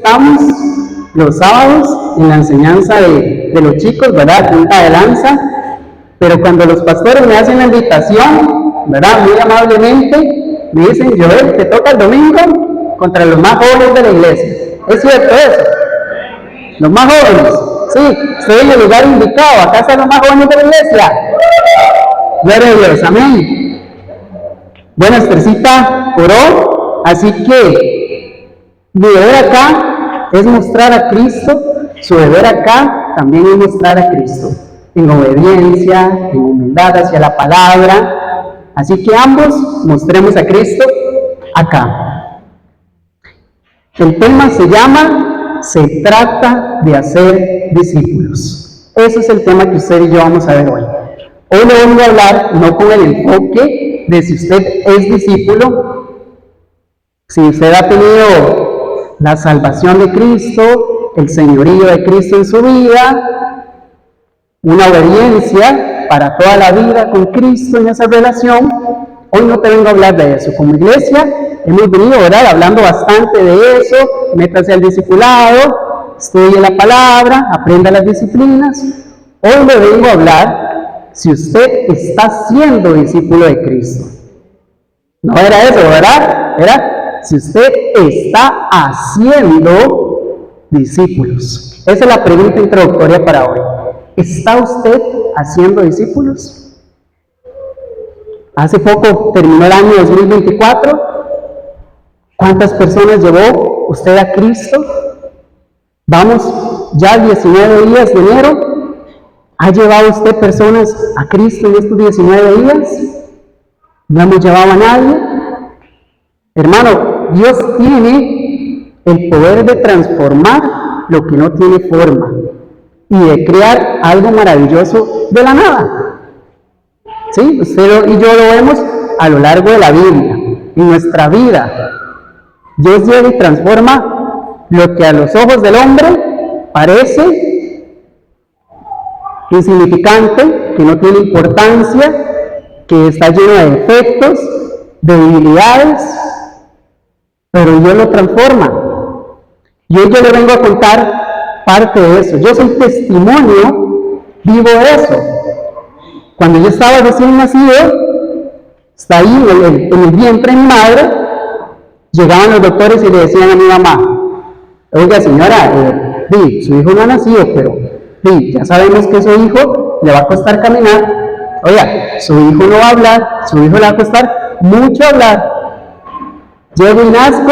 estamos los sábados en la enseñanza de los chicos, ¿verdad? Punta de lanza, pero cuando los pastores me hacen la invitación, ¿verdad? Muy amablemente, me dicen, Joel, te toca el domingo contra los más jóvenes de la iglesia. ¿Es cierto eso? Los más jóvenes, sí, estoy en el lugar indicado, acá están los más jóvenes de la iglesia. Gloria a Dios, amén. Bueno, Esthercita oró, así que mi deber acá es mostrar a Cristo, su deber acá también es mostrar a Cristo, en obediencia, en humildad hacia la palabra, así que ambos mostremos a Cristo acá. El tema se llama, se trata de hacer discípulos. Ese es el tema que usted y yo vamos a ver hoy. Hoy le vengo a hablar no con el enfoque de si usted es discípulo, si usted ha tenido la salvación de Cristo, el señorío de Cristo en su vida, una obediencia para toda la vida con Cristo en esa relación. Hoy no te vengo a hablar de eso. Como iglesia hemos venido, ¿verdad?, hablando bastante de eso. Métase al discipulado, estudie la palabra, aprenda las disciplinas. Hoy le vengo a hablar si usted está siendo discípulo de Cristo. No era eso, ¿verdad? Era si usted está haciendo discípulos. Esa es la pregunta introductoria para hoy. ¿Está usted haciendo discípulos? Hace poco terminó el año 2024. ¿Cuántas personas llevó usted a Cristo? Vamos ya 19 días de enero. ¿Ha llevado usted personas a Cristo en estos 19 días? ¿No hemos llevado a nadie? Hermano, Dios tiene el poder de transformar lo que no tiene forma y de crear algo maravilloso de la nada. ¿Sí? Usted y yo lo vemos a lo largo de la Biblia, en nuestra vida. Dios llega y transforma lo que a los ojos del hombre parece insignificante, que no tiene importancia, que está lleno de defectos, de debilidades, pero Dios lo transforma. Y hoy yo le vengo a contar parte de eso. Yo soy testimonio vivo de eso. Cuando yo estaba recién nacido, está ahí en el vientre de mi madre, llegaban los doctores y le decían a mi mamá, oiga señora, su hijo no ha nacido, pero ya sabemos que su hijo le va a costar caminar. Oiga, su hijo no va a hablar, su hijo le va a costar mucho hablar. Llego y nazco,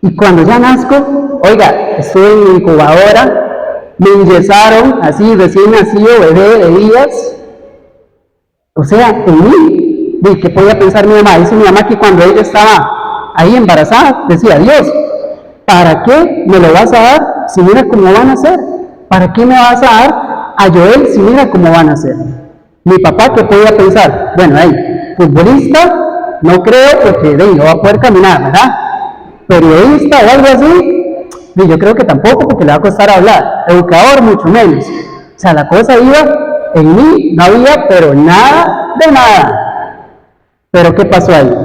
y cuando ya nazco, oiga, estuve en mi incubadora, me enyesaron, así, recién nacido, bebé de días. O sea, en mí, ¿qué podía pensar mi mamá? Dice mi mamá que cuando ella estaba ahí embarazada, decía, Dios, ¿para qué me lo vas a dar si mira cómo van a ser? ¿Para qué me vas a dar a Joel si mira cómo van a ser? Mi papá, ¿qué podía pensar? Bueno, futbolista, no creo porque no va a poder caminar, ¿verdad? Periodista o algo así, yo creo que tampoco porque le va a costar hablar. Educador, mucho menos. O sea, la cosa iba, en mí no había, pero nada de nada. Pero ¿qué pasó ahí?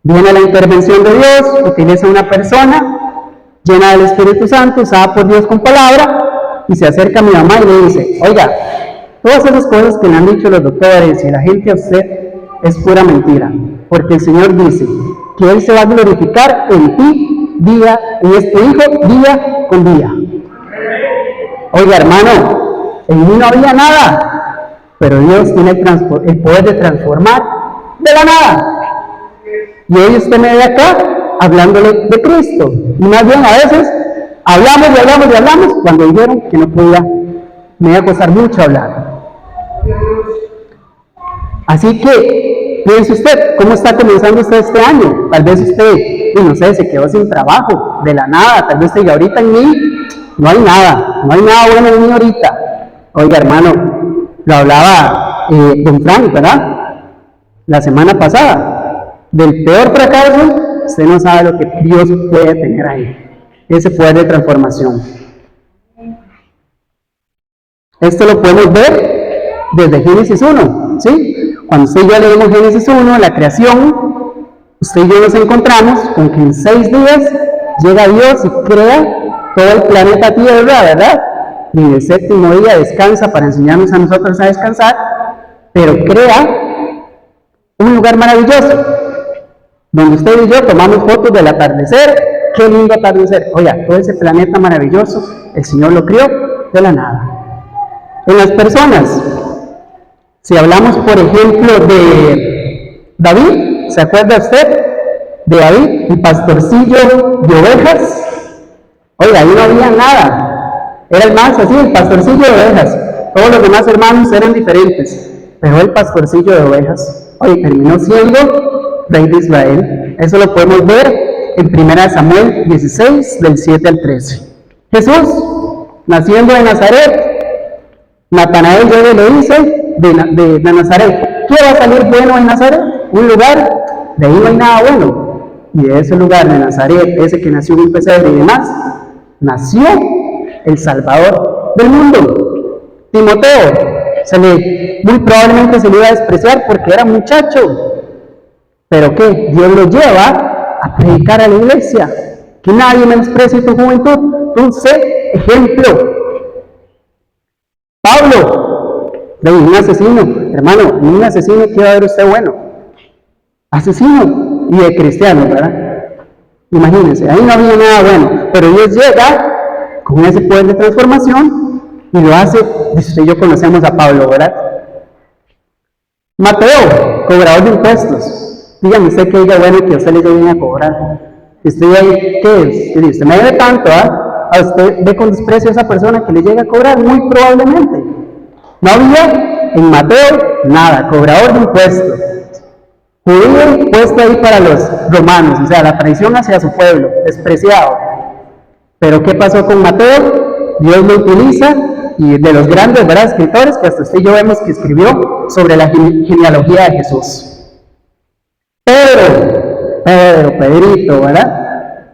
Viene la intervención de Dios, utiliza una persona llena del Espíritu Santo, usada por Dios con palabra, y se acerca a mi mamá y le dice, oiga, todas esas cosas que le han dicho los doctores y la gente a usted es pura mentira, porque el Señor dice que Él se va a glorificar en ti día, en este hijo día con día. Oiga, hermano, en mí no había nada, pero Dios tiene el poder de transformar de la nada. Y hoy usted me ve acá hablándole de Cristo. Y más bien a veces hablamos y hablamos y hablamos cuando dijeron que no podía, me iba a costar mucho hablar. Así que, piense usted, ¿cómo está comenzando usted este año? Tal vez usted, no sé, se quedó sin trabajo, de la nada, tal vez usted, ahorita en mí no hay nada bueno en mí ahorita. Oiga, hermano, lo hablaba don Frank, ¿verdad? La semana pasada, del peor fracaso, usted no sabe lo que Dios puede tener ahí, ese poder de transformación. Esto lo podemos ver desde Génesis 1, ¿sí? Cuando usted y yo leemos Génesis 1, la creación, usted y yo nos encontramos con que en 6 días llega Dios y crea todo el planeta Tierra, ¿verdad? Y en el séptimo día descansa para enseñarnos a nosotros a descansar, pero crea un lugar maravilloso, donde usted y yo tomamos fotos del atardecer. ¡Qué lindo atardecer! Oiga, todo ese planeta maravilloso, el Señor lo crió de la nada. En las personas, si hablamos, por ejemplo, de David, ¿se acuerda usted de David, el pastorcillo de ovejas? Oiga, ahí no había nada. Era el más así, el pastorcillo de ovejas. Todos los demás hermanos eran diferentes, pero el pastorcillo de ovejas, oye, terminó siendo rey de Israel. Eso lo podemos ver en 1 Samuel 16, del 7 al 13. Jesús, naciendo de Nazaret, Natanael llega y le dice de Nazaret, ¿qué va a salir bueno en Nazaret? Un lugar, de ahí no hay nada bueno. Y de ese lugar de Nazaret, ese que nació en un pesebre y demás, nació el Salvador del mundo. Timoteo, muy probablemente se le iba a despreciar porque era muchacho. Pero ¿qué? Dios lo lleva a predicar a la iglesia. Que nadie menosprecie tu juventud. Tú sé ejemplo. Pablo, un asesino. Hermano, un asesino, ¿qué va a ver usted bueno? Asesino. Y de cristianos, ¿verdad? Imagínense, ahí no había nada bueno. Pero Dios llega con ese poder de transformación y lo hace. Usted y yo conocemos a Pablo, ¿verdad? Mateo, cobrador de impuestos. Dígame usted que diga bueno que a usted le viene a cobrar. Usted ahí, ¿qué es? Y usted me debe tanto, ¿ah? A usted ve con desprecio a esa persona que le llega a cobrar, muy probablemente. No había en Mateo nada, cobrador de impuestos. Judío puesto ahí para los romanos, o sea, la traición hacia su pueblo, despreciado. Pero ¿qué pasó con Mateo? Dios lo utiliza, y de los grandes, ¿verdad?, escritores que hasta usted y yo vemos que escribió sobre la genealogía de Jesús. Pedrito, ¿verdad?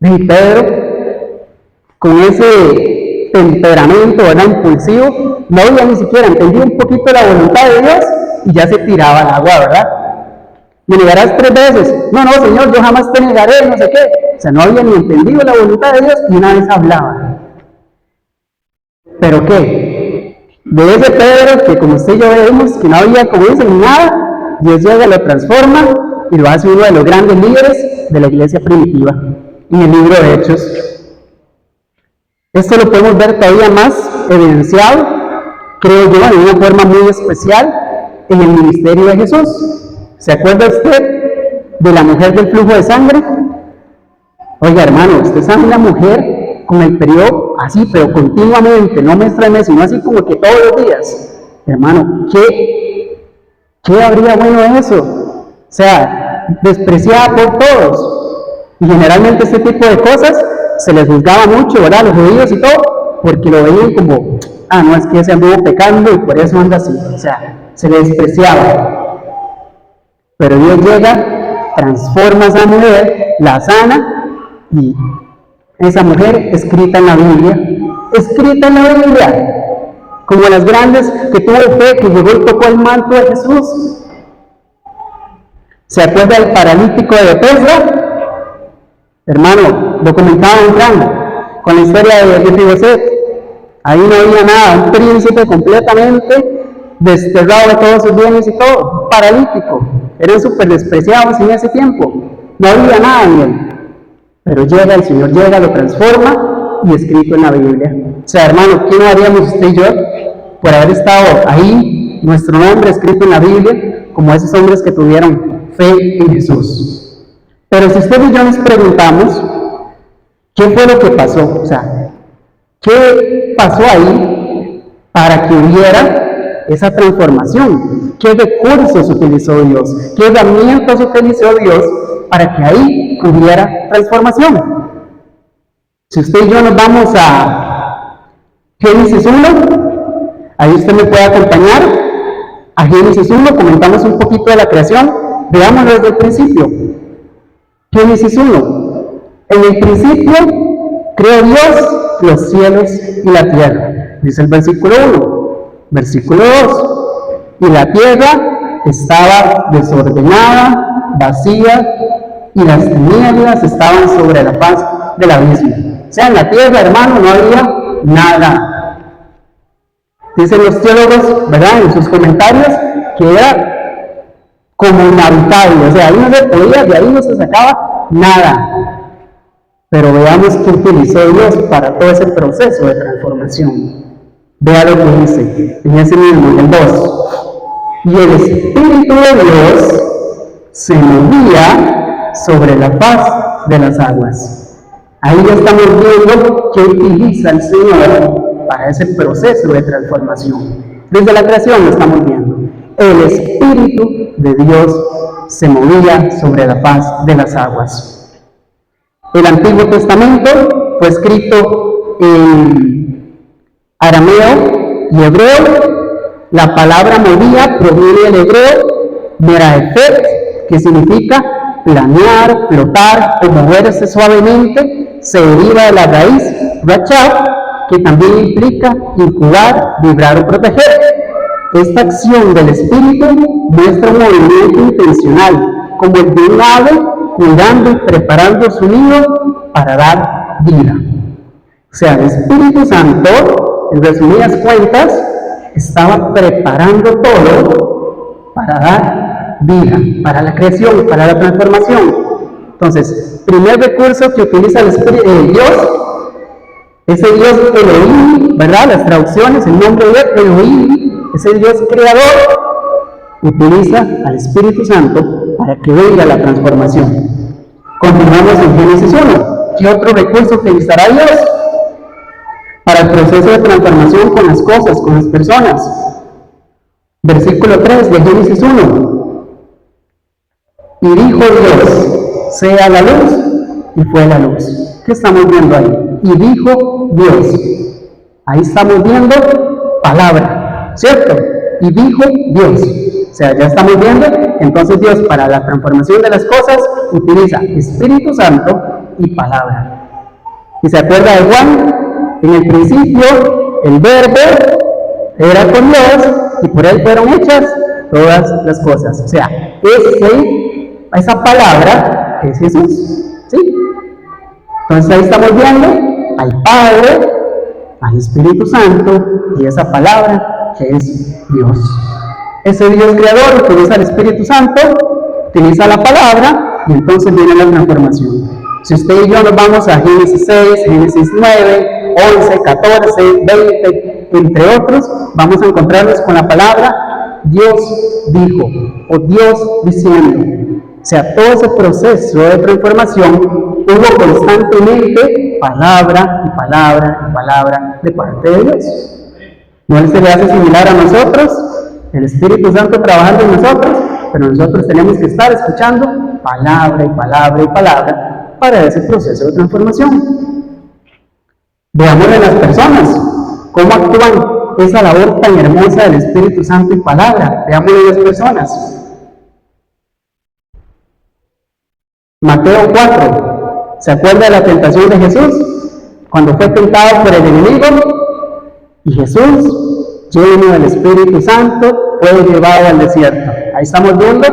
Y Pedro, con ese temperamento, ¿verdad?, impulsivo, no había ni siquiera entendido un poquito la voluntad de Dios y ya se tiraba al agua, ¿verdad? Me negarás 3 veces. No, Señor, yo jamás te negaré, no sé qué. O sea, no había ni entendido la voluntad de Dios y una vez hablaba. ¿Pero qué? De ese Pedro, que como usted y yo vemos, que no había, como dicen, nada, Dios llega, lo transforma y lo hace uno de los grandes líderes de la iglesia primitiva, en el libro de Hechos. Esto lo podemos ver todavía más evidenciado, creo yo, de una forma muy especial en el ministerio de Jesús. ¿Se acuerda usted de la mujer del flujo de sangre? Oiga, hermano, usted sabe una mujer con el periodo así, pero continuamente, no mes tras mes, sino así como que todos los días. Hermano, ¿qué habría bueno de eso? O sea, despreciada por todos. Y generalmente este tipo de cosas se les juzgaba mucho, ¿verdad? Los judíos y todo, porque lo veían como, no, es que ese anduvo pecando y por eso anda así. O sea, se le despreciaba. Pero Dios llega, transforma a esa mujer, la sana, y esa mujer escrita en la Biblia, como las grandes que tuvo fe, que llegó y tocó el manto de Jesús. ¿Se acuerda del paralítico de Bethesda? Hermano, lo comentaba en Fran, con la historia de Mefiboset. Ahí no había nada, un príncipe completamente desterrado de todos sus bienes y todo, paralítico. Eran súper despreciados en ese tiempo, no había nada en él. Pero llega, el Señor llega, lo transforma y escrito en la Biblia. O sea, hermano, ¿qué no haríamos usted y yo por haber estado ahí, nuestro nombre escrito en la Biblia, como esos hombres que tuvieron fe en Jesús? Pero si usted y yo nos preguntamos, ¿qué fue lo que pasó? O sea, ¿qué pasó ahí para que hubiera esa transformación? ¿Qué recursos utilizó Dios? ¿Qué herramientas utilizó Dios para que ahí hubiera transformación? Si usted y yo nos vamos a Génesis 1, ahí usted me puede acompañar a Génesis 1, comentamos un poquito de la creación, veámoslo desde el principio. Génesis 1, en el principio creó Dios los cielos y la tierra, dice el versículo 1. Versículo 2, y la tierra estaba desordenada, vacía, y las tinieblas estaban sobre la faz del abismo. O sea, en la tierra, hermano, no había nada. Dicen los teólogos, ¿verdad?, en sus comentarios, que era como inhabitable. O sea, ahí no se podía, de ahí no se sacaba nada. Pero veamos qué utilizó Dios para todo ese proceso de transformación. Vea lo que dice en ese mismo, en el 2. Y el Espíritu de Dios se movía sobre la faz de las aguas. Ahí ya estamos viendo qué utiliza el Señor para ese proceso de transformación. Desde la creación lo estamos viendo. El Espíritu de Dios se movía sobre la faz de las aguas. El Antiguo Testamento fue escrito en arameo y hebreo. La palabra movía proviene del hebreo meraefet, que significa planear, flotar o moverse suavemente. Se deriva de la raíz rachab, que también implica incubar, vibrar o proteger. Esta acción del espíritu muestra un movimiento intencional, como el de un ave cuidando y preparando su nido para dar vida. O sea, el Espíritu Santo, en resumidas cuentas, estaba preparando todo para dar vida, para la creación, para la transformación. Entonces, primer recurso que utiliza el Espíritu de Dios, ese Dios Elohim, ¿verdad? Las traducciones, el nombre de Elohim, ese Dios creador, utiliza al Espíritu Santo para que venga la transformación. Continuamos en Génesis 1. ¿Qué otro recurso utilizará Dios para el proceso de transformación con las cosas, con las personas? Versículo 3 de Génesis 1. Y dijo Dios, sea la luz, y fue la luz. ¿Qué estamos viendo ahí? Y dijo Dios. Ahí estamos viendo palabra, ¿cierto? Y dijo Dios. O sea, ya estamos viendo, entonces Dios para la transformación de las cosas utiliza Espíritu Santo y palabra. ¿Y se acuerda de Juan? En el principio, el verbo era con Dios y por él fueron hechas todas las cosas. O sea, esa palabra es Jesús, ¿sí? Entonces ahí estamos viendo al Padre, al Espíritu Santo y esa palabra que es Dios. Ese Dios creador utiliza el Espíritu Santo, utiliza la palabra y entonces viene la transformación. Si usted y yo nos vamos a Génesis 6, Génesis 9, 11, 14, 20, entre otros, vamos a encontrarnos con la palabra Dios dijo o Dios diciendo. O sea, todo ese proceso de transformación hubo constantemente palabra y palabra y palabra de parte de Dios. ¿No se le hace similar a nosotros? El Espíritu Santo trabajando en nosotros, pero nosotros tenemos que estar escuchando palabra y palabra y palabra para ese proceso de transformación. Veamos en las personas cómo actúan esa labor tan hermosa del Espíritu Santo y palabra. Veamos en las personas. Mateo 4. ¿Se acuerda de la tentación de Jesús? Cuando fue tentado por el enemigo y Jesús, lleno del Espíritu Santo, fue llevado al desierto. Ahí estamos viendo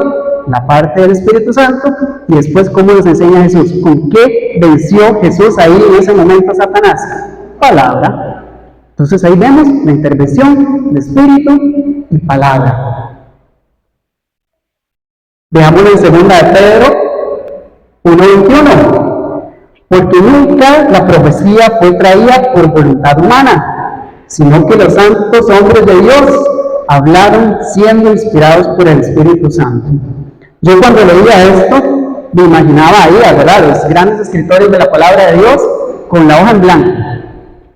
la parte del Espíritu Santo y después cómo nos enseña Jesús. ¿Con qué venció Jesús ahí en ese momento a Satanás? Palabra. Entonces ahí vemos la intervención de Espíritu y palabra. Veámoslo en 2 de Pedro 1:21. Porque nunca la profecía fue traída por voluntad humana, sino que los santos hombres de Dios hablaron siendo inspirados por el Espíritu Santo. Yo cuando leía esto, me imaginaba ahí, ¿verdad?, los grandes escritores de la palabra de Dios con la hoja en blanco.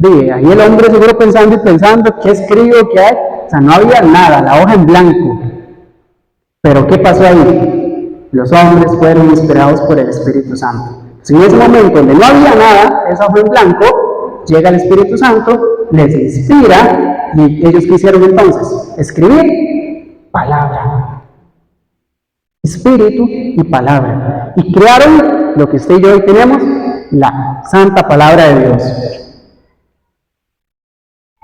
Ahí el hombre seguro pensando y pensando, ¿qué escribo? ¿Qué hay? O sea, no había nada, la hoja en blanco. Pero ¿qué pasó ahí? Los hombres fueron inspirados por el Espíritu Santo. Si en ese momento donde no había nada, esa hoja en blanco, llega el Espíritu Santo, les inspira, y ellos quisieron entonces escribir palabra. Espíritu y palabra. Y crearon lo que usted y yo hoy tenemos, la santa palabra de Dios.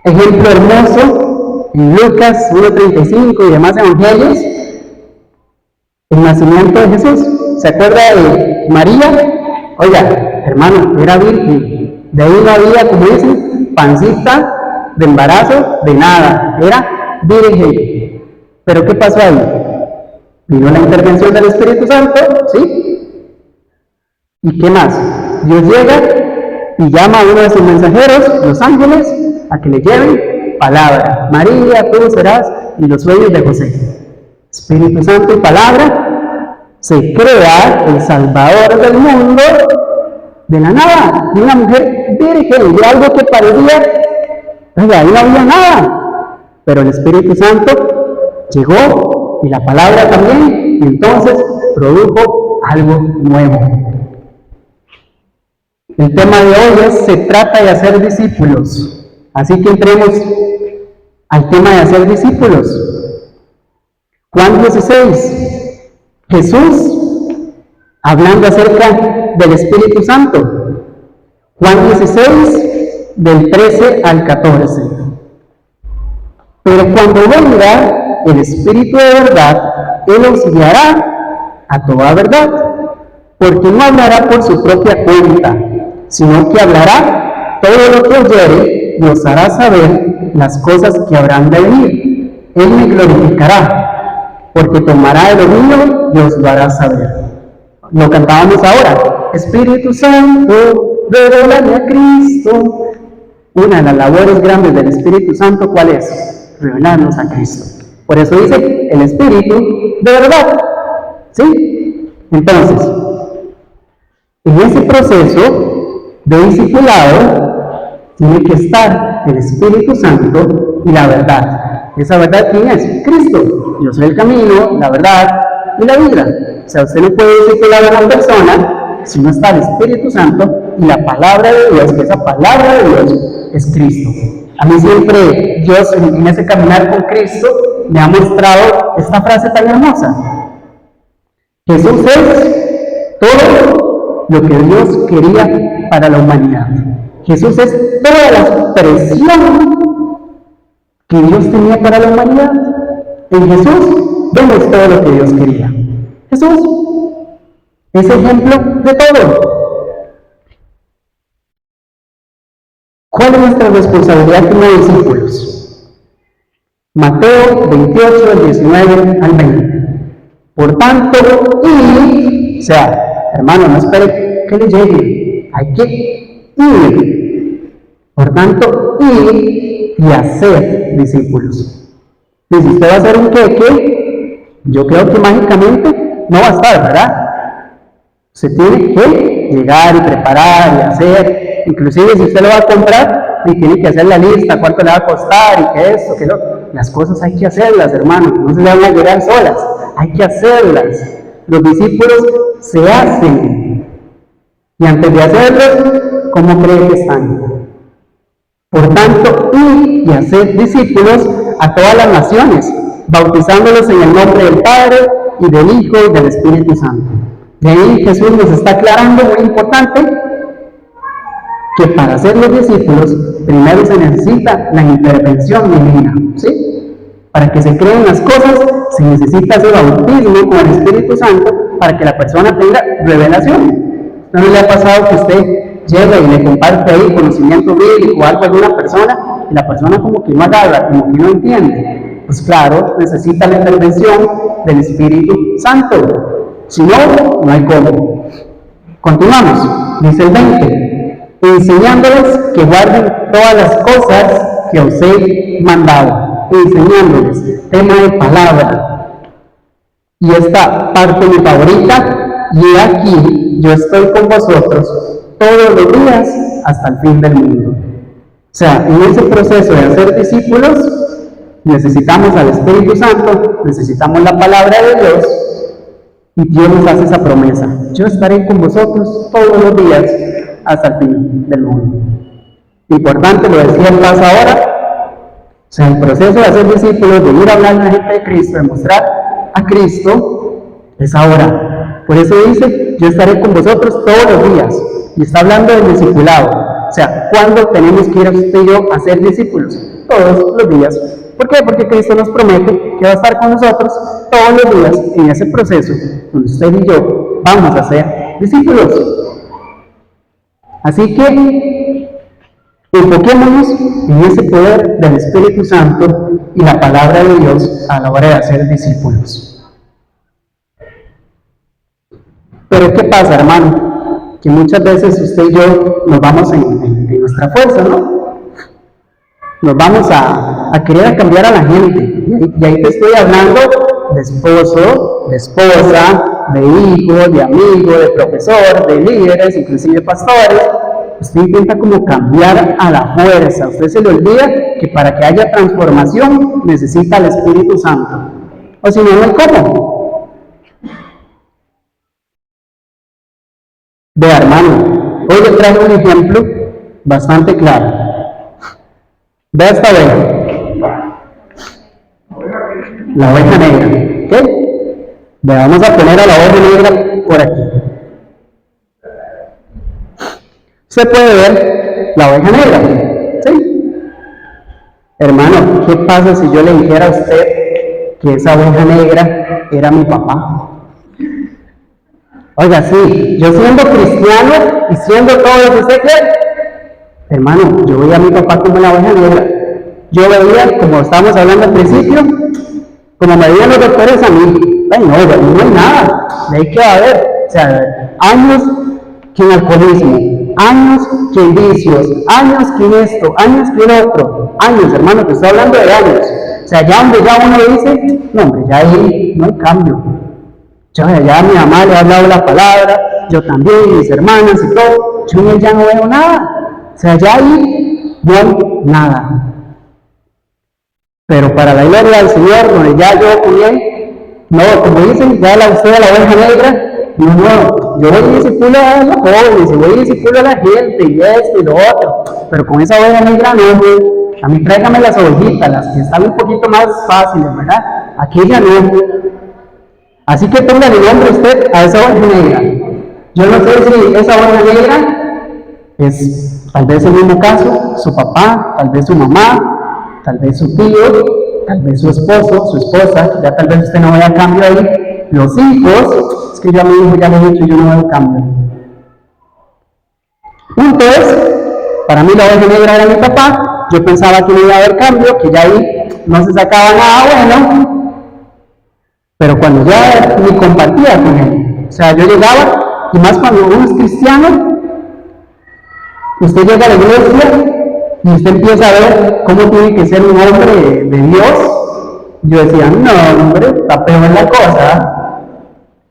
Ejemplo hermoso en Lucas 1:35 y demás evangelios, el nacimiento de Jesús. ¿Se acuerda María, oiga, hermano, era virgen. De ahí no había, como dicen, pancita de embarazo, de nada. Era virgen. Pero ¿qué pasó ahí? Vino la intervención del Espíritu Santo, ¿sí? ¿Y qué más? Dios llega y llama a uno de sus mensajeros, los ángeles, a que le lleven palabra. María, tú serás, y los sueños de José. Espíritu Santo y palabra, se crea el Salvador del mundo de la nada, de una mujer virgen, de algo que parecía, oiga, ahí no había nada, pero el Espíritu Santo llegó y la palabra también, y entonces produjo algo nuevo. El tema de hoy es, se trata de hacer discípulos, así que entremos al tema de hacer discípulos. Juan 16, Jesús hablando acerca del Espíritu Santo. Juan 16, del 13 al 14. Pero cuando venga el Espíritu de verdad, Él os guiará a toda verdad, porque no hablará por su propia cuenta, sino que hablará todo lo que oyere y os hará saber las cosas que habrán de venir. Él me glorificará, porque tomará de lo mío y os lo hará saber. Lo cantábamos ahora. Espíritu Santo, revélame a Cristo. Una de las labores grandes del Espíritu Santo, ¿cuál es? Revelarnos a Cristo. Por eso dice, el Espíritu de verdad. ¿Sí? Entonces, en ese proceso de discipulado, tiene que estar el Espíritu Santo y la verdad. ¿Esa verdad quién es? Cristo. Yo soy el camino, la verdad y la vida. O sea, usted no puede discipular a una persona si no está el Espíritu Santo y la palabra de Dios, que esa palabra de Dios es Cristo. A mí siempre Dios, en ese caminar con Cristo, me ha mostrado esta frase tan hermosa. Jesús es todo lo que Dios quería para la humanidad. Jesús es toda la expresión que Dios tenía para la humanidad. En Jesús vemos todo lo que Dios quería. Jesús es ejemplo de todo. ¿Cuál es nuestra responsabilidad como discípulos? Mateo 28, del 19 al 20. Por tanto, o sea, hermano, no espere que le llegue, hay que ir. Por tanto, ir y hacer discípulos. Y si usted va a hacer un queque, yo creo que mágicamente no va a estar, ¿verdad? Se tiene que llegar y preparar y hacer, inclusive si usted lo va a comprar, y tiene que hacer la lista, cuánto le va a costar y que esto, que lo. Las cosas hay que hacerlas, hermano, no se le van a llegar solas, hay que hacerlas. Los discípulos se hacen, y antes de hacerlos, ¿cómo cree que están? Por tanto, ir y hacer discípulos a todas las naciones, bautizándolos en el nombre del Padre y del Hijo y del Espíritu Santo. De ahí Jesús nos está aclarando, muy importante, que para ser los discípulos, primero se necesita la intervención divina, ¿sí? Para que se creen las cosas, se necesita ese bautismo con el Espíritu Santo para que la persona tenga revelación. ¿No le ha pasado que usted llega y le comparte ahí conocimiento bíblico o algo a alguna persona y la persona como que no agarra, como que no entiende? Pues claro, necesita la intervención del Espíritu Santo. Si no, no hay cómo. Continuamos, dice el 20, enseñándoles que guarden todas las cosas que os he mandado, enseñándoles, tema de palabra. Y esta parte mi favorita, y aquí yo estoy con vosotros todos los días hasta el fin del mundo. O sea, en ese proceso de hacer discípulos, necesitamos al Espíritu Santo, necesitamos la palabra de Dios, y Dios nos hace esa promesa. Yo estaré con vosotros todos los días hasta el fin del mundo. Importante, lo decía el paso ahora, o sea, el proceso de hacer discípulos, de ir a hablar a la gente de Cristo, de mostrar a Cristo, es ahora. Por eso dice, yo estaré con vosotros todos los días. Y está hablando del discipulado. O sea, ¿cuándo tenemos que ir a usted y yo a hacer discípulos? Todos los días. ¿Por qué? Porque Cristo nos promete que va a estar con nosotros todos los días en ese proceso donde usted y yo vamos a ser discípulos. Así que enfoquémonos en ese poder del Espíritu Santo y la palabra de Dios a la hora de hacer discípulos. Pero ¿qué pasa, hermano? Que muchas veces usted y yo nos vamos en nuestra fuerza, ¿no? Nos vamos a querer cambiar a la gente. Y ahí te estoy hablando de esposo, de esposa, de hijo, de amigo, de profesor, de líderes, inclusive pastores. Usted intenta como cambiar a la fuerza. Usted se le olvida que para que haya transformación necesita el Espíritu Santo. O si no, no hay cómo. Vea, hermano, hoy le traigo un ejemplo bastante claro. Vea esta oveja. La oveja negra. ¿Ok? Vea, vamos a poner a la oveja negra por aquí. Usted puede ver la oveja negra. ¿Sí? Hermano, ¿qué pasa si yo le dijera a usted que esa oveja negra era mi papá? Oiga, sí, yo siendo cristiano y siendo todo lo que usted quiere, hermano, yo veía a mi papá como la oveja negra. Yo veía, como estábamos hablando al principio, como me veían los doctores a mí. Ay, no, de ahí no hay nada, de ahí que va a haber. O sea, años que en alcoholismo, años que en vicios, años que en esto, años que en otro. Años, hermano, que estoy hablando de años. O sea, ya donde ya uno dice, no, hombre, ya ahí no hay cambio. Ya a mi mamá le ha hablado la palabra, yo también, mis hermanas y todo. Yo en él ya no veo nada. O sea, ya ahí no hay nada. Pero para la gloria del Señor, donde ya yo con él, no, como dicen, ya usted a la oveja negra, no, yo voy a discipular a los jóvenes, y voy a discipular a la gente, y esto y lo otro, pero con esa oveja negra no, a mí tráigame las ovejitas, las que están un poquito más fáciles, ¿verdad? Aquella no. Así que póngale el nombre usted a esa oveja negra. Yo no sé si esa oveja negra es tal vez el mismo caso, su papá, tal vez su mamá, tal vez su tío, tal vez su esposo, su esposa, ya tal vez usted no vea cambio ahí. Los hijos, es que yo a mi hijo ya le he dicho, yo no veo cambio. Entonces, para mí la oveja negra era mi papá, yo pensaba que no iba a haber cambio, que ya ahí no se sacaba nada bueno, pero cuando ya ni compartía con él, o sea, yo llegaba, y más cuando uno es cristiano, usted llega a la iglesia, y usted empieza a ver cómo tiene que ser un hombre de Dios. Yo decía, no, hombre, está peor la cosa.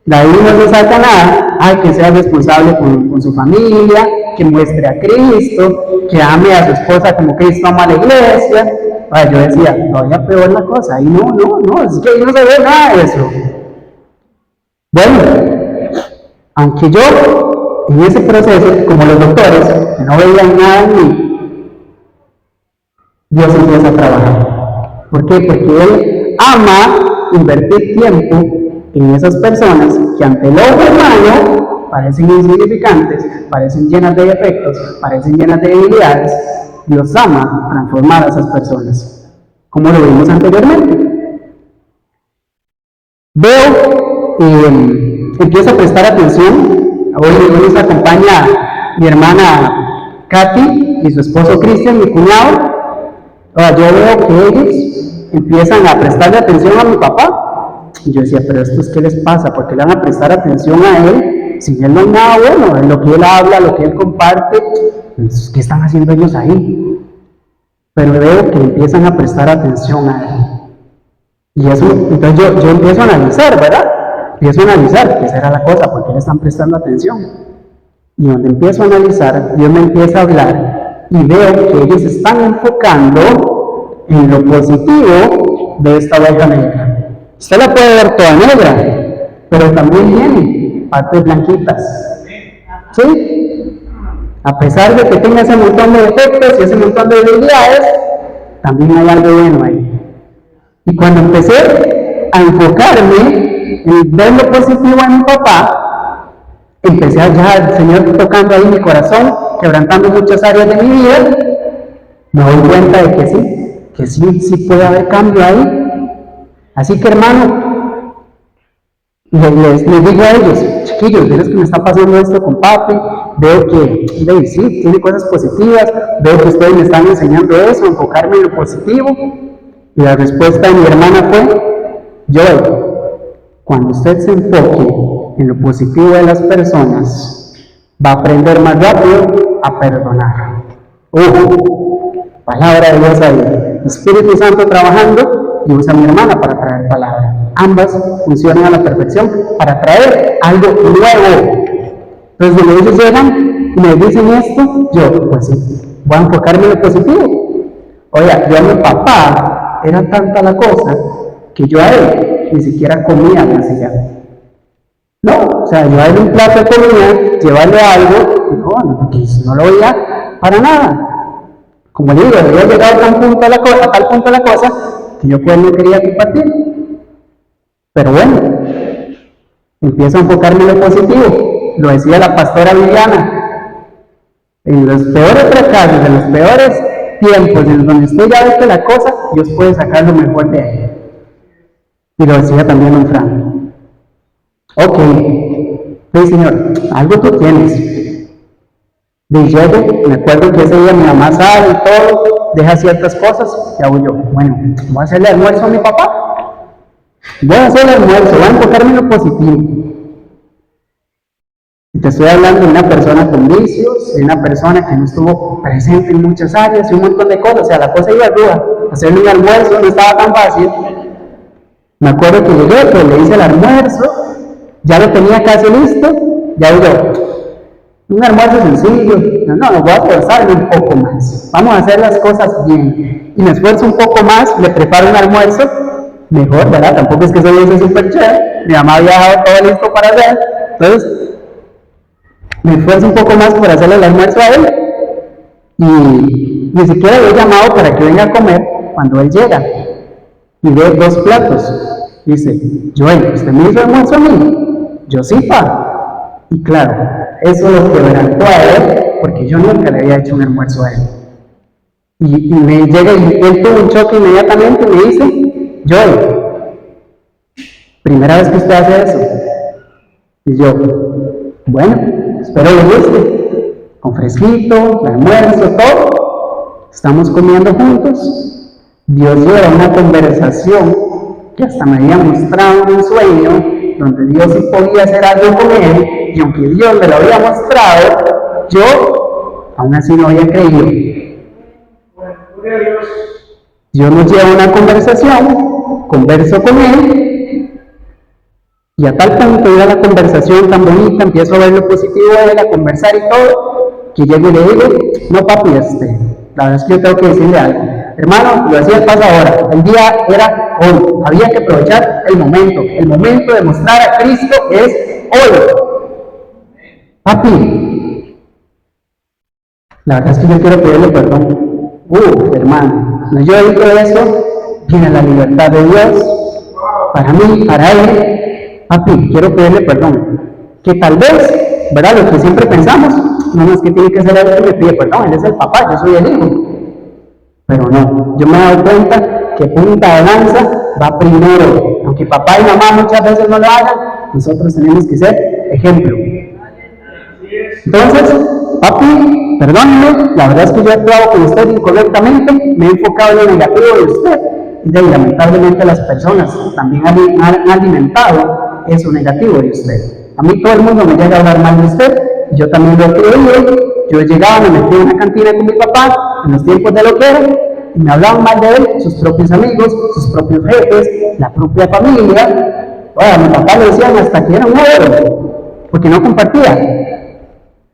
De ahí no se saca nada. Ay, que sea responsable con su familia, que muestre a Cristo, que ame a su esposa como Cristo ama a la iglesia. Ay, yo decía, todavía peor la cosa. Ahí no, es que ahí no se ve nada de eso. Bueno, aunque yo en ese proceso, como los doctores, que no veían nada en mí, Dios empieza a trabajar. ¿Por qué? Porque Él ama invertir tiempo en esas personas que ante el ojo humano parecen insignificantes, parecen llenas de defectos, parecen llenas de debilidades. Dios ama transformar a esas personas, como lo vimos anteriormente. Veo, empiezo a prestar atención. Hoy nos acompaña mi hermana Katy y su esposo Cristian, mi cuñado. Ahora, yo veo que ellos empiezan a prestarle atención a mi papá. Y yo decía, pero ¿estos qué les pasa? ¿Por qué le van a prestar atención a él? Si él no es nada bueno, en lo que él habla, lo que él comparte, pues, ¿qué están haciendo ellos ahí? Pero veo que empiezan a prestar atención a él. Y eso, entonces yo empiezo a analizar, ¿verdad? Empiezo a analizar qué será la cosa, por qué le están prestando atención. Y donde empiezo a analizar, Dios me empieza a hablar. Y veo que ellos están enfocando en lo positivo de esta oveja negra. Usted la puede ver toda negra, pero también tiene partes blanquitas. ¿Sí? A pesar de que tenga ese montón de defectos y ese montón de debilidades, también hay algo bueno ahí. Y cuando empecé a enfocarme en ver lo positivo en mi papá, empecé ya el Señor tocando ahí mi corazón, quebrantando muchas áreas de mi vida, me doy cuenta de que sí puede haber cambio ahí. Así que, hermano, Les digo a ellos, chiquillos, ¿ves que me está pasando esto con papi? Veo que, sí, tiene cosas positivas, veo que ustedes me están enseñando eso, enfocarme en lo positivo. Y la respuesta de mi hermana fue, Joel, cuando usted se enfoque en lo positivo de las personas, va a aprender más rápido a perdonar. Palabra de Dios ahí. Espíritu Santo trabajando y usa a mi hermana para traer palabra. Ambas funcionan a la perfección para traer algo nuevo. Entonces, cuando ellos llegan y me dicen esto, yo, pues sí, voy a enfocarme en lo positivo. Oiga, yo a mi papá era tanta la cosa que yo a él ni siquiera comía en la silla. No, o sea, yo a él un plato de comida, llevarle algo, no lo veía para nada. Como le digo, había llegado a tal punto de la cosa que yo pues no quería compartir. Pero bueno, empiezo a enfocarme en lo positivo. Lo decía la pastora Viviana. En los peores fracasos, en los peores tiempos, en donde usted ya ve que la cosa, Dios puede sacar lo mejor de él. Y lo decía también don Fran. Ok, sí señor, algo tú tienes. De llego, me acuerdo que ese día mi mamá sale y todo, deja ciertas cosas, y hago yo, bueno, voy a hacerle almuerzo a mi papá. Voy a hacerle almuerzo, voy a enfocarme en lo positivo. Y te estoy hablando de una persona con vicios, de una persona que no estuvo presente en muchas áreas y un montón de cosas, o sea, la cosa iba ruda. Hacerle un almuerzo no estaba tan fácil. Me acuerdo que llegué, pues le hice el almuerzo, ya lo tenía casi listo, ya digo, un almuerzo sencillo, no, voy a esforzarme un poco más, vamos a hacer las cosas bien, y me esfuerzo un poco más, le preparo un almuerzo, mejor, ¿verdad? Tampoco es que se lo hice súper chévere, mi mamá había dejado todo listo para hacer, entonces, me esfuerzo un poco más por hacerle el almuerzo a él, y ni siquiera lo he llamado para que venga a comer cuando él llega, y ve 2 platos, dice, Joel, ¿usted me hizo almuerzo a mí? Yo sí, pa. Y claro, eso lo quebrantó a él, porque yo nunca le había hecho un almuerzo a él. Y me llega y él tuvo un choque inmediatamente y me dice, Joel, primera vez que usted hace eso. Y yo, bueno, espero le guste, con fresquito, el almuerzo, todo. Estamos comiendo juntos. Dios lleva una conversación que hasta me había mostrado en un sueño, donde Dios sí podía hacer algo con él, y aunque Dios me lo había mostrado, yo aún así no había creído. Dios nos lleva una conversación, converso con él, y a tal punto iba la conversación tan bonita, empiezo a ver lo positivo de él, a conversar y todo, que llego y le digo, no papi, la verdad es que yo tengo que decirle algo. Hermano, lo decía pasa ahora, el día era hoy, había que aprovechar el momento de mostrar a Cristo es hoy. Papi, la verdad es que yo quiero pedirle perdón. Hermano, cuando yo digo eso, viene la libertad de Dios, para mí, para él. Papi, quiero pedirle perdón, que tal vez, ¿verdad? Lo que siempre pensamos, no es que tiene que ser él que me pide perdón, él es el papá, yo soy el hijo. Pero no, yo me he dado cuenta que punta de lanza va primero. Aunque papá y mamá muchas veces no lo hagan, nosotros tenemos que ser ejemplo. Entonces, papi, perdóneme, la verdad es que yo he actuado con usted incorrectamente, me he enfocado en lo negativo de usted. Y lamentablemente las personas también han alimentado eso negativo de usted. A mí todo el mundo me llega a hablar mal de usted, y yo también lo he creído. Yo llegaba, me metí en una cantina con mi papá, en los tiempos de lo que era, y me hablaban mal de él, sus propios amigos, sus propios jefes, la propia familia. A mi papá le decían hasta que era un ogro, porque no compartía.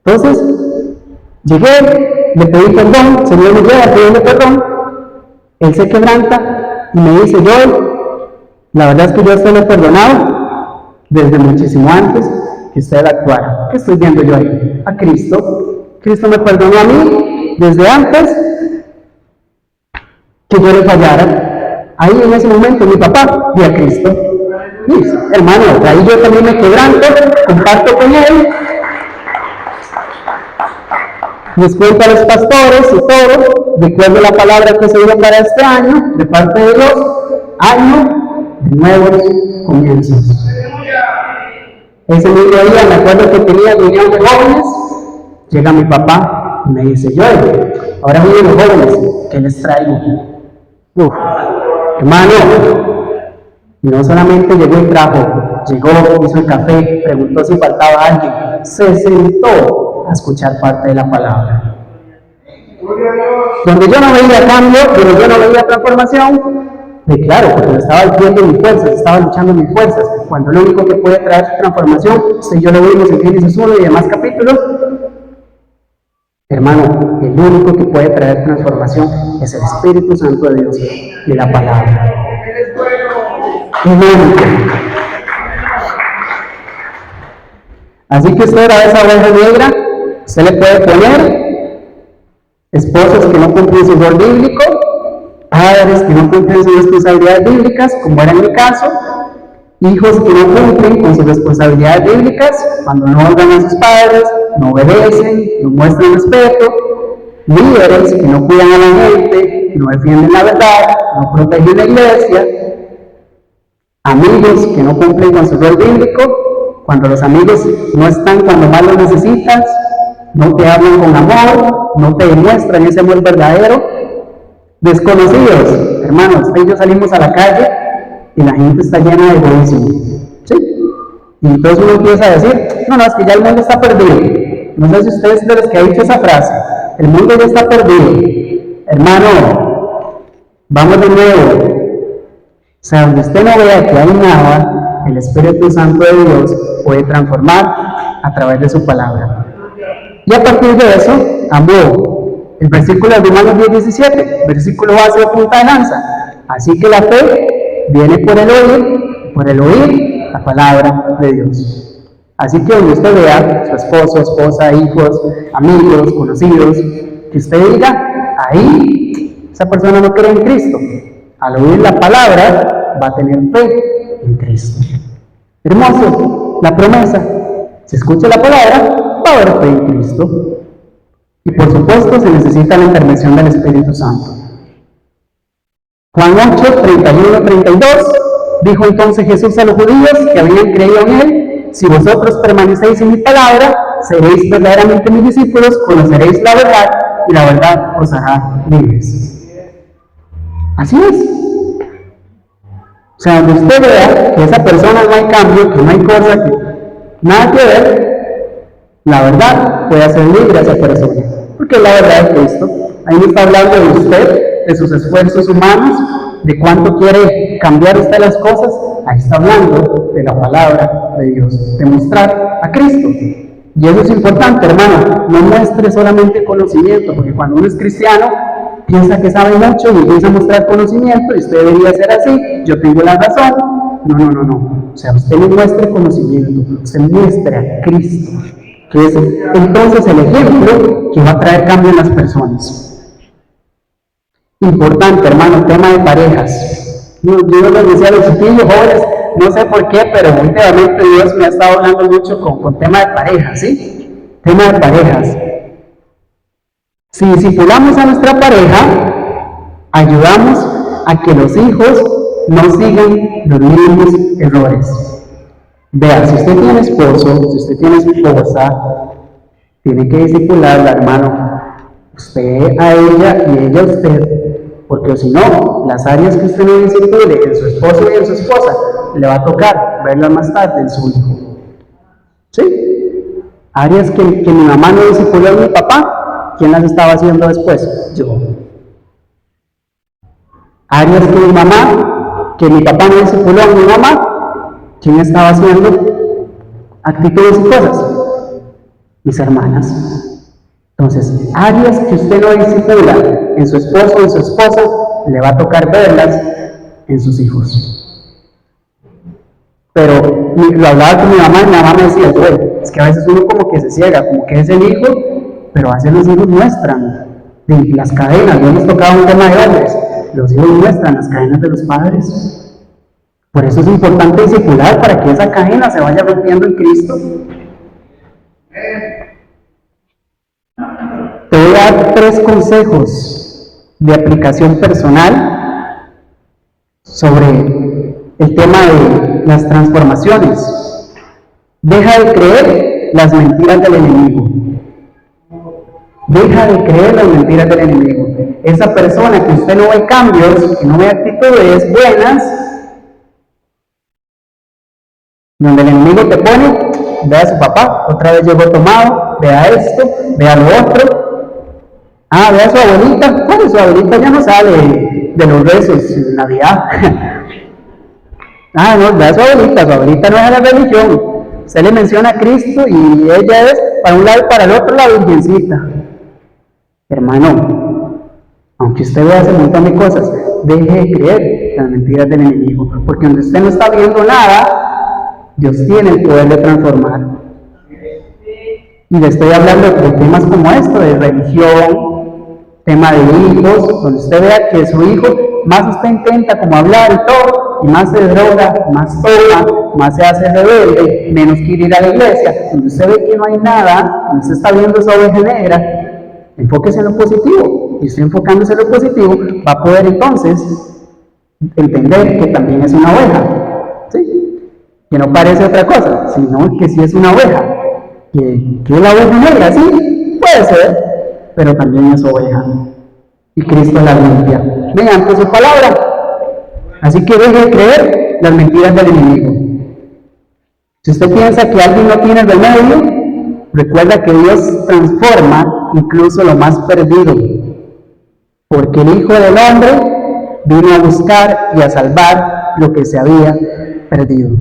Entonces, llegué, le pedí perdón, Señor me lleva a pedirle perdón, él se quebranta y me dice, yo, la verdad es que yo a usted lo he perdonado desde muchísimo antes que usted actuara. ¿Qué estoy viendo yo ahí? A Cristo. Cristo me perdonó a mí desde antes que yo le fallara. Ahí en ese momento mi papá vio a Cristo. Listo, hermano, ahí yo también me quebranto, comparto con él, les cuento a los pastores y todo, recuerdo la palabra que se dio para este año, de parte de Dios, año de nuevos comienzos. Ese mismo día, me acuerdo que tenía reunión de jóvenes, llega mi papá y me dice, yo, ahora vienen los jóvenes, ¿qué les traigo? Uf, hermano, y no solamente llegó y trajo, llegó, hizo el café, preguntó si faltaba alguien, se sentó a escuchar parte de la palabra. Donde yo no veía cambio, pero yo no veía transformación, de claro, porque estaba viendo mis fuerzas, estaba luchando mis fuerzas, cuando lo único que puede traer transformación, si yo lo vimos en Génesis 1 y demás capítulos, hermano, el único que puede traer transformación es el Espíritu Santo de Dios y la palabra. El único. Así que usted a esa oveja negra, usted le puede poner esposos que no cumplen su rol bíblico, padres que no cumplen sus responsabilidades bíblicas, como era en mi caso, hijos que no cumplen con sus responsabilidades bíblicas, cuando no honran a sus padres, no obedecen, no muestran respeto, líderes que no cuidan a la gente, no defienden la verdad, no protegen la iglesia, amigos que no cumplen con su rol bíblico, cuando los amigos no están cuando más lo necesitas, no te hablan con amor, no te demuestran ese amor verdadero. Desconocidos, hermanos, ellos salimos a la calle y la gente está llena de egoísmo, ¿sí? Y entonces uno empieza a decir, no, es que ya el mundo está perdido. No sé si ustedes es de los que ha dicho esa frase, el mundo ya está perdido. Hermano, vamos de nuevo. O sea, donde usted no vea que hay nada, el Espíritu Santo de Dios puede transformar a través de su palabra. Y a partir de eso, amó el versículo de Romanos 10:17, versículo base de punta de lanza. Así que la fe viene por el oír la palabra de Dios. Así que donde usted vea su esposo, esposa, hijos, amigos, conocidos, que usted diga, ahí esa persona no cree en Cristo. Al oír la palabra, va a tener fe en Cristo. Hermoso, la promesa. Si escucha la palabra, va a haber fe en Cristo. Y por supuesto se necesita la intervención del Espíritu Santo. Juan 8, 31-32, dijo entonces Jesús a los judíos que habían creído en él, si vosotros permanecéis en mi palabra, seréis verdaderamente mis discípulos, conoceréis la verdad y la verdad os hará libres. Así es. O sea, donde usted vea que esa persona no hay cambio, que no hay cosa, que nada que ver, la verdad puede hacer libre a esa persona. Porque es la verdad de Cristo. Ahí no está hablando de usted, de sus esfuerzos humanos, de cuánto quiere cambiar usted las cosas. Ahí está hablando de la palabra de Dios, de mostrar a Cristo. Y eso es importante, hermano. No muestre solamente conocimiento, porque cuando uno es cristiano, piensa que sabe mucho y empieza a mostrar conocimiento, y usted debería ser así, yo tengo la razón. No. O sea, usted no muestre conocimiento, usted muestre a Cristo, que es entonces el ejemplo que va a traer cambio en las personas. Importante, hermano, tema de parejas. Yo les decía a los chiquillos jóvenes, no sé por qué, pero últimamente Dios me ha estado hablando mucho con tema de parejas, ¿sí? Tema de parejas. Si discipulamos a nuestra pareja, ayudamos a que los hijos no sigan los mismos errores. Vea, si usted tiene esposo, si usted tiene esposa, tiene que discipularla, hermano. Usted a ella y ella a usted. Porque si no, las áreas que usted no discipule en su esposo y en su esposa, le va a tocar verlas más tarde en su hijo. ¿Sí? Áreas que mi mamá no discipuló en mi papá, ¿quién las estaba haciendo después? Yo. Áreas que mi mamá, que mi papá no discipuló a mi mamá, ¿quién estaba haciendo actitudes y cosas? Mis hermanas. Entonces, áreas que usted no discipula en su esposo o en su esposa, le va a tocar verlas en sus hijos. Pero lo hablaba con mi mamá y mi mamá me decía, bueno, es que a veces uno como que se ciega, como que es el hijo, pero a veces los hijos muestran las cadenas. No hemos tocado un tema de hombres, los hijos muestran las cadenas de los padres. Por eso es importante discipular, para que esa cadena se vaya rompiendo en Cristo. Te voy a dar 3 consejos de aplicación personal sobre el tema de las transformaciones. Deja de creer las mentiras del enemigo. Deja de creer las mentiras del enemigo. Esa persona que usted no ve cambios, que no ve actitudes buenas, donde el enemigo te pone, vea a su papá, otra vez llegó tomado, vea esto, vea lo otro. Vea a su abuelita, bueno, su abuelita ya no sale de los rezos en Navidad. No, vea a su abuelita no es de la religión. Se le menciona a Cristo y ella es para un lado y para el otro la virgencita. Hermano, aunque usted vea ese montón de cosas, deje de creer las mentiras del enemigo, porque donde usted no está viendo nada, Dios tiene el poder de transformar. Y le estoy hablando de temas como esto, de religión, tema de hijos, donde usted vea que su hijo, más usted intenta como hablar y todo, y más se droga, más toma, más se hace rebelde, menos quiere ir a la iglesia, donde usted ve que no hay nada, donde usted está viendo esa oveja negra, enfóquese en lo positivo, y usted enfocándose en lo positivo, va a poder entonces entender que también es una oveja, ¿sí? Que no parece otra cosa, sino que sí es una oveja, que es la oveja negra, sí, puede ser, pero también es oveja, y Cristo la limpia, mediante su palabra. Así que deje de creer las mentiras del enemigo. Si usted piensa que alguien no tiene remedio, recuerda que Dios transforma incluso lo más perdido, porque el Hijo del Hombre vino a buscar y a salvar lo que se había perdido.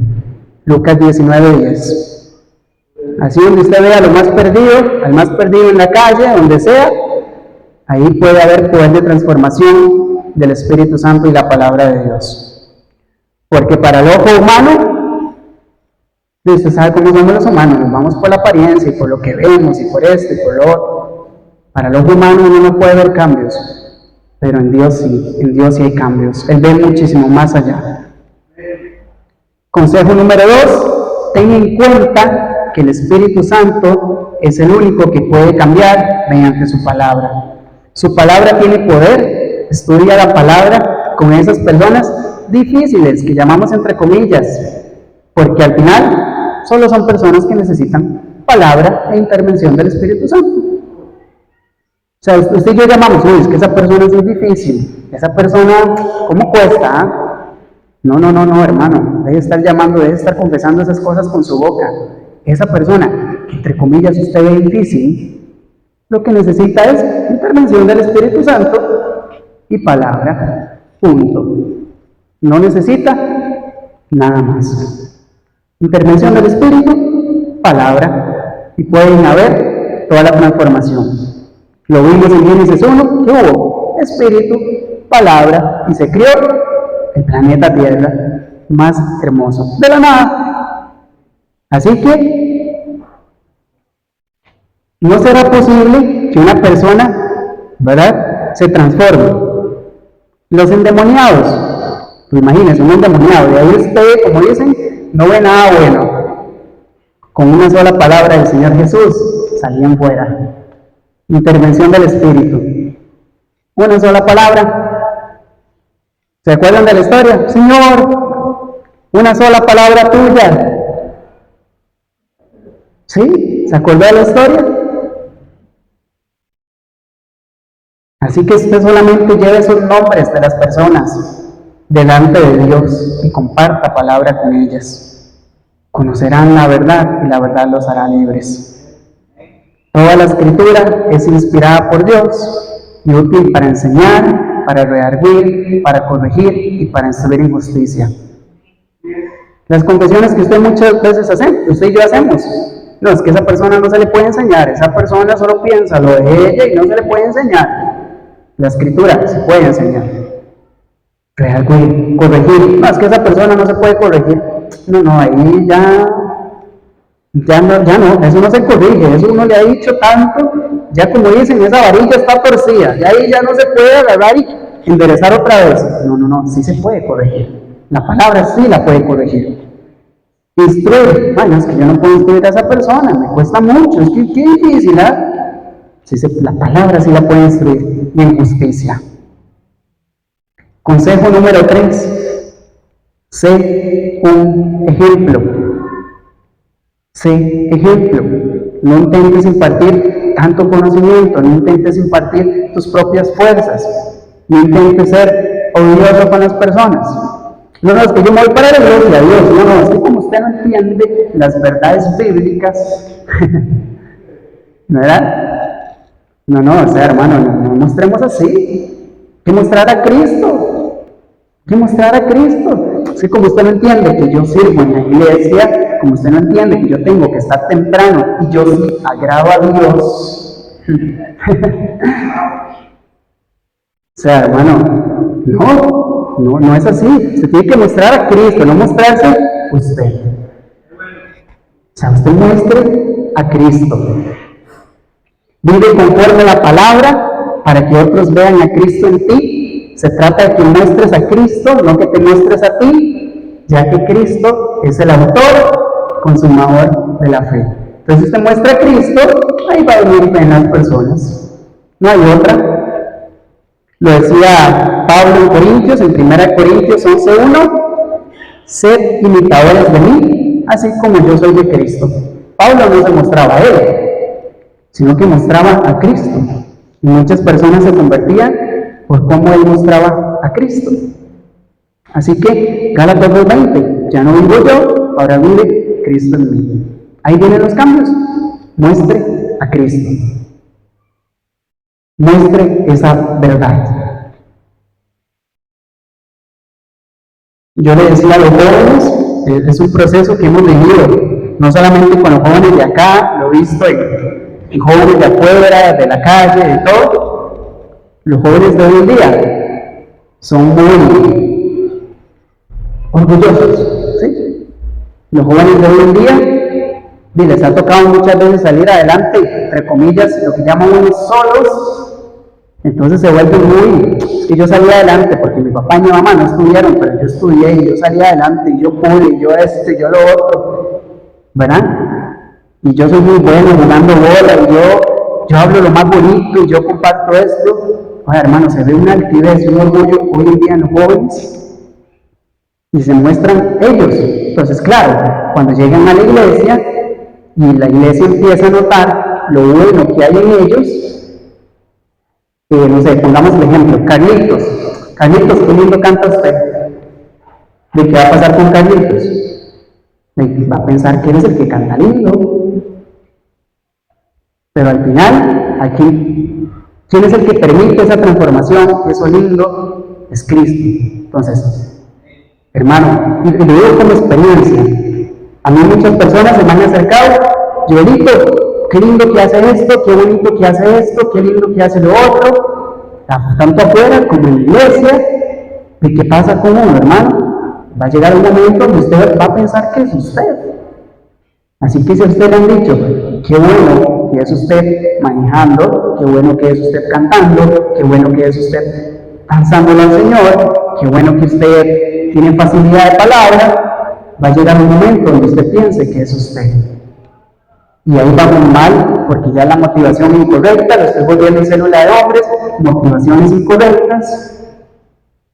Lucas 19:10. Así donde usted vea lo más perdido, al más perdido en la calle, donde sea, ahí puede haber poder de transformación del Espíritu Santo y la palabra de Dios. Porque para el ojo humano, usted sabe cómo somos los humanos, nos vamos por la apariencia y por lo que vemos y por esto y por lo otro. Para el ojo humano uno no puede ver cambios, pero en Dios sí hay cambios. Él ve muchísimo más allá. Consejo número 2, ten en cuenta que el Espíritu Santo es el único que puede cambiar mediante su palabra. Su palabra tiene poder. Estudia la palabra con esas personas difíciles que llamamos entre comillas, porque al final solo son personas que necesitan palabra e intervención del Espíritu Santo. O sea, usted y yo llamamos, es que esa persona es muy difícil, esa persona, ¿cómo cuesta? No, hermano, debe estar llamando, debe estar confesando esas cosas con su boca. Esa persona, que entre comillas usted ve difícil, lo que necesita es intervención del Espíritu Santo y palabra, punto. No necesita nada más. Intervención del Espíritu, palabra, y pueden haber toda la transformación. Lo vimos en Génesis 1, que hubo Espíritu, palabra, y se creó el planeta Tierra más hermoso, de la nada. Así que no será posible que una persona, ¿verdad?, se transforme. Los endemoniados, pues imagínense, un endemoniado, de ahí usted, como dicen, no ve nada bueno. Con una sola palabra del Señor Jesús, salían fuera. Intervención del Espíritu. Una sola palabra. ¿Se acuerdan de la historia? Señor, una sola palabra tuya. ¿Sí? ¿Se acordó de la historia? Así que usted solamente lleve esos nombres de las personas delante de Dios y comparta palabra con ellas. Conocerán la verdad y la verdad los hará libres. Toda la Escritura es inspirada por Dios y útil para enseñar, para redarguir, para corregir y para instruir en justicia. Las confesiones que usted muchas veces hace, usted y yo hacemos, no, es que esa persona no se le puede enseñar, esa persona solo piensa lo de ella y no se le puede enseñar. La Escritura se puede enseñar, redarguir, corregir. No, es que esa persona no se puede corregir. No, ahí ya no, eso no se corrige, eso uno le ha dicho tanto, ya como dicen, esa varilla está torcida, ya ahí ya no se puede agarrar y enderezar otra vez. No, sí se puede corregir. La palabra sí la puede corregir. Instruir, bueno, es que yo no puedo instruir a esa persona, me cuesta mucho, es que qué difícil, ¿eh? La palabra sí la puede instruir, y en justicia. Consejo número 3, sé un ejemplo. Sé ejemplo. No intentes impartir tanto conocimiento, no intentes impartir tus propias fuerzas, no intentes ser odioso con las personas. No, es que yo me voy para la iglesia, Dios. No, es que como usted no entiende las verdades bíblicas, ¿verdad? No, o sea, hermano, no mostremos así. Hay que mostrar a Cristo. Hay que mostrar a Cristo. Es que como usted no entiende que yo sirvo en la iglesia, como usted no entiende que yo tengo que estar temprano y yo sí agrado a Dios. O sea, hermano, no es así. Usted tiene que mostrar a Cristo, no mostrarse usted. O sea, usted muestre a Cristo. Vive conforme a la palabra para que otros vean a Cristo en ti. Se trata de que muestres a Cristo, no que te muestres a ti, ya que Cristo es el autor consumador de la fe. Entonces, si usted muestra a Cristo, ahí va a venir en las personas. No hay otra. Lo decía Pablo en Corintios, en 1 Corintios 11:1, sed imitadores de mí, así como yo soy de Cristo. Pablo no se mostraba a él, sino que mostraba a Cristo. Y muchas personas se convertían por cómo él mostraba a Cristo. Así que, Gálatas 2:20, ya no vivo yo, ahora vive Cristo en mí. Ahí vienen los cambios. Muestre a Cristo. Muestre esa verdad. Yo le decía a los jóvenes, es un proceso que hemos vivido, no solamente con los jóvenes de acá, lo he visto en jóvenes de afuera, de la calle, de todo. Los jóvenes de hoy en día son muy orgullosos, ¿sí? Los jóvenes de hoy en día, les ha tocado muchas veces salir adelante, entre comillas, lo que llaman unos solos. Entonces se vuelven muy, es que yo salí adelante porque mi papá y mi mamá no estudiaron, pero yo estudié y yo salí adelante y yo pude y yo esto y yo lo otro, ¿verdad? Y yo soy muy bueno jugando bola y yo hablo lo más bonito y yo comparto esto. Oye, hermano, se ve una altivez y un orgullo hoy en día en los jóvenes y se muestran ellos. Entonces, claro, cuando llegan a la iglesia y la iglesia empieza a notar lo bueno que hay en ellos, no sé, pongamos el ejemplo, Carlitos, qué lindo canta usted. ¿De qué va a pasar con Carlitos? Va a pensar que eres el que canta lindo. Pero al final, aquí, ¿quién es el que permite esa transformación, eso lindo? Es Cristo. Entonces, hermano, y lo digo como experiencia, a mí muchas personas se me han acercado, Joelito, qué lindo que hace esto, qué bonito que hace esto, qué lindo que hace lo otro, tanto afuera como en la iglesia. ¿De qué pasa con uno, hermano? Va a llegar un momento donde usted va a pensar que es usted. Así que si a usted le han dicho, qué bueno que es usted manejando, qué bueno que es usted cantando, qué bueno que es usted danzándole al Señor, qué bueno que usted tiene facilidad de palabra, va a llegar un momento donde usted piense que es usted. Y ahí vamos mal, porque ya la motivación incorrecta, lo estoy volviendo en célula de hombres, motivaciones incorrectas.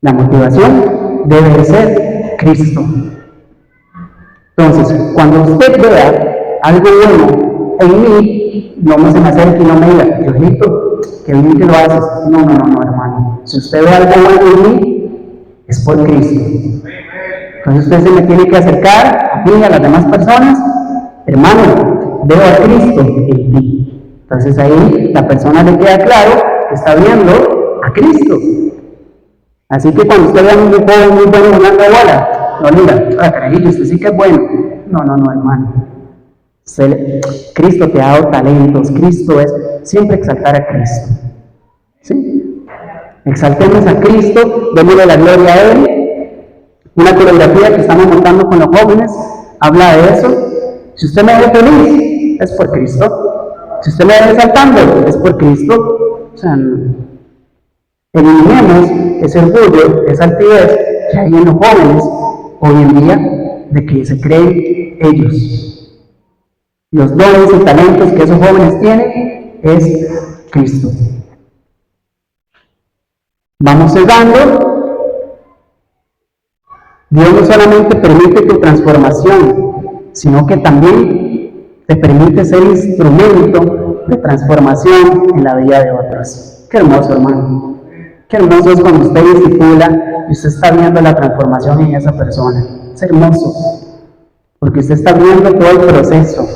La motivación debe de ser Cristo. Entonces, cuando usted vea algo bueno en mí, no se me acerque y no me diga, Diosito, qué bien que lo haces. No, hermano. Si usted ve algo bueno en mí, es por Cristo. Entonces usted se me tiene que acercar a mí y a las demás personas, hermano, veo a Cristo en ti. Entonces ahí la persona le queda claro que está viendo a Cristo. Así que cuando usted vea a un joven muy bueno jugando bola, no diga, carajillo, usted sí que es bueno. No, hermano. Cristo te ha dado talentos, Cristo es siempre exaltar a Cristo. ¿Sí? Exaltemos a Cristo, démosle la gloria a Él. Una coreografía que estamos montando con los jóvenes habla de eso. Si usted me ve feliz, es por Cristo. Si usted me ve exaltando, es por Cristo. O sea, eliminemos ese orgullo, esa altivez que hay en los jóvenes hoy en día, de que se creen ellos. Los dones y talentos que esos jóvenes tienen es Cristo. Vamos cerrando. Dios no solamente permite tu transformación, sino que también te permite ser instrumento de transformación en la vida de otros. Qué hermoso, hermano. Qué hermoso es cuando usted discipula y usted está viendo la transformación en esa persona. Es hermoso, porque usted está viendo todo el proceso.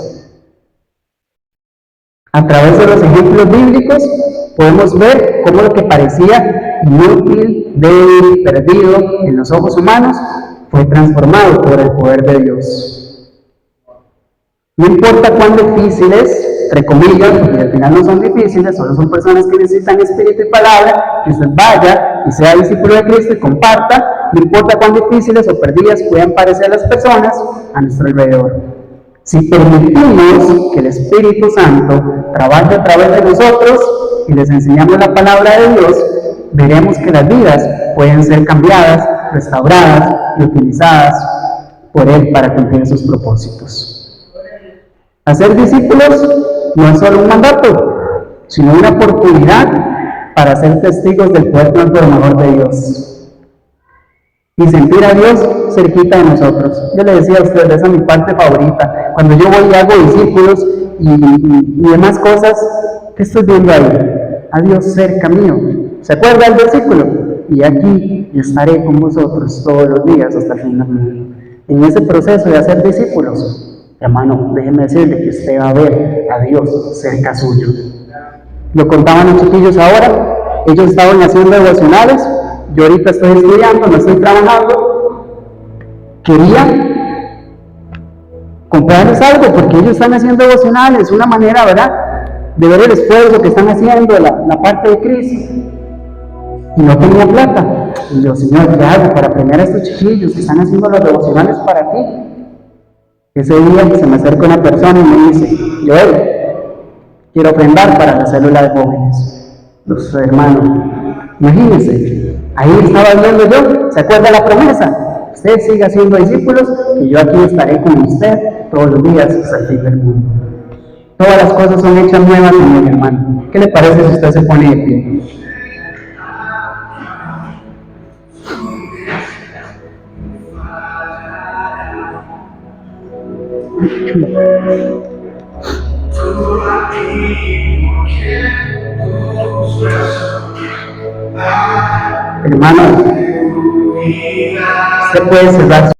A través de los ejemplos bíblicos podemos ver cómo lo que parecía inútil, débil, perdido en los ojos humanos fue transformado por el poder de Dios. No importa cuán difíciles, entre comillas, porque al final no son difíciles, solo son personas que necesitan espíritu y palabra, que usted vaya y sea discípulo de Cristo y comparta, no importa cuán difíciles o perdidas puedan parecer las personas a nuestro alrededor. Si permitimos que el Espíritu Santo trabaje a través de nosotros y les enseñamos la palabra de Dios, veremos que las vidas pueden ser cambiadas, restauradas y utilizadas por Él para cumplir sus propósitos. Hacer discípulos no es solo un mandato, sino una oportunidad para ser testigos del poder transformador de Dios y sentir a Dios cerquita de nosotros. Yo le decía a ustedes, esa es mi parte favorita. Cuando yo voy y hago discípulos y demás cosas, ¿qué estoy viendo ahí? A Dios cerca mío. ¿Se acuerda el versículo? Y aquí yo estaré con vosotros todos los días hasta el fin del mundo. En ese proceso de hacer discípulos, hermano, déjeme decirle que usted va a ver a Dios cerca suyo. Lo contaban los chiquillos ahora, ellos estaban haciendo devocionales, yo ahorita estoy estudiando, no estoy trabajando. Quería comprarles algo porque ellos están haciendo devocionales, una manera, ¿verdad?, de ver el esfuerzo que están haciendo, la parte de Cristo. Y no tenía plata. Y yo, Señor, ¿qué hago para premiar a estos chiquillos que están haciendo los devocionales para ti? Ese día se me acerca una persona y me dice, Joel, quiero ofrendar para la célula de jóvenes. Los hermanos, imagínense, ahí estaba viendo yo, ¿se acuerda la promesa? Usted siga siendo discípulos y yo aquí estaré con usted todos los días hasta el fin del mundo. Todas las cosas son hechas nuevas en mi hermano. ¿Qué le parece si usted se pone de pie? Hermano, usted puede cerrar